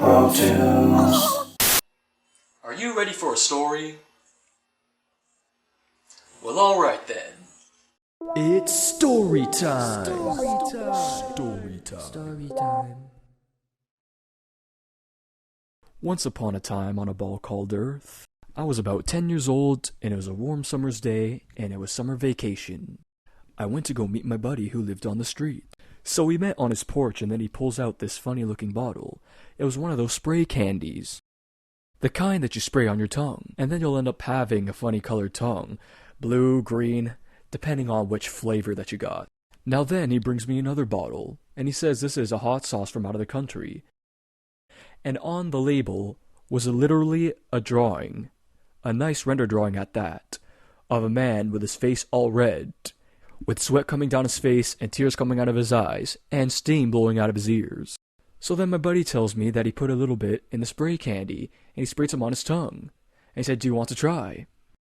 Pro Tunes. Are you ready for a story? Well, alright then. It's story time. Story time. Once upon a time on a ball called Earth, I was about 10 years old, and it was a warm summer's day, and it was summer vacation. I went to go meet my buddy who lived on the street. So we met on his porch, and then he pulls out this funny-looking bottle. It was one of those spray candies. The kind that you spray on your tongue, and then you'll end up having a funny-colored tongue. Blue, green, depending on which flavor that you got. Now then, he brings me another bottle, and he says this is a hot sauce from out of the country. And on the label was literally a drawing, a nice render drawing at that, of a man with his face all red, with sweat coming down his face and tears coming out of his eyes, and steam blowing out of his ears. So then my buddy tells me that he put a little bit in the spray candy, and he sprayed some on his tongue. And he said, "Do you want to try?"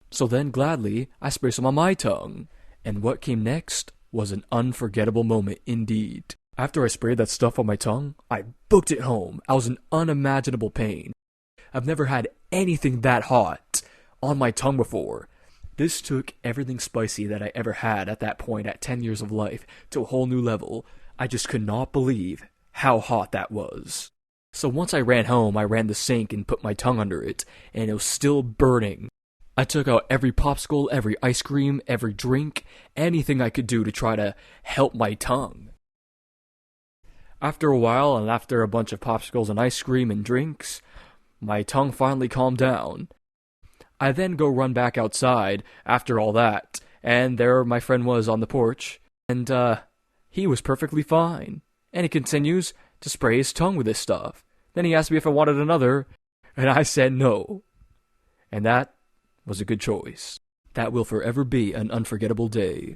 So then, gladly, I sprayed some on my tongue. And what came next was an unforgettable moment indeed. After I sprayed that stuff on my tongue, I booked it home. I was in unimaginable pain. I've never had anything that hot on my tongue before. This took everything spicy that I ever had at that point at 10 years of life to a whole new level. I just could not believe how hot that was. So once I ran home, I ran the sink and put my tongue under it, and it was still burning. I took out every popsicle, every ice cream, every drink, anything I could do to try to help my tongue. After a while, and after a bunch of popsicles and ice cream and drinks, my tongue finally calmed down. I then go run back outside after all that, and there my friend was on the porch, and he was perfectly fine. And he continues to spray his tongue with this stuff. Then he asked me if I wanted another, and I said no. And that was a good choice. That will forever be an unforgettable day.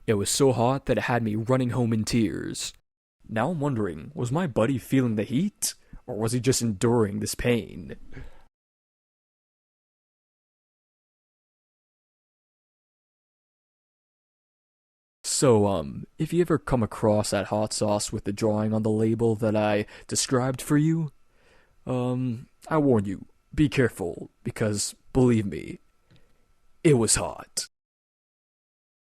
It was so hot that it had me running home in tears. Now I'm wondering, was my buddy feeling the heat, or was he just enduring this pain? So, if you ever come across that hot sauce with the drawing on the label that I described for you, I warn you, be careful, because, believe me, it was hot.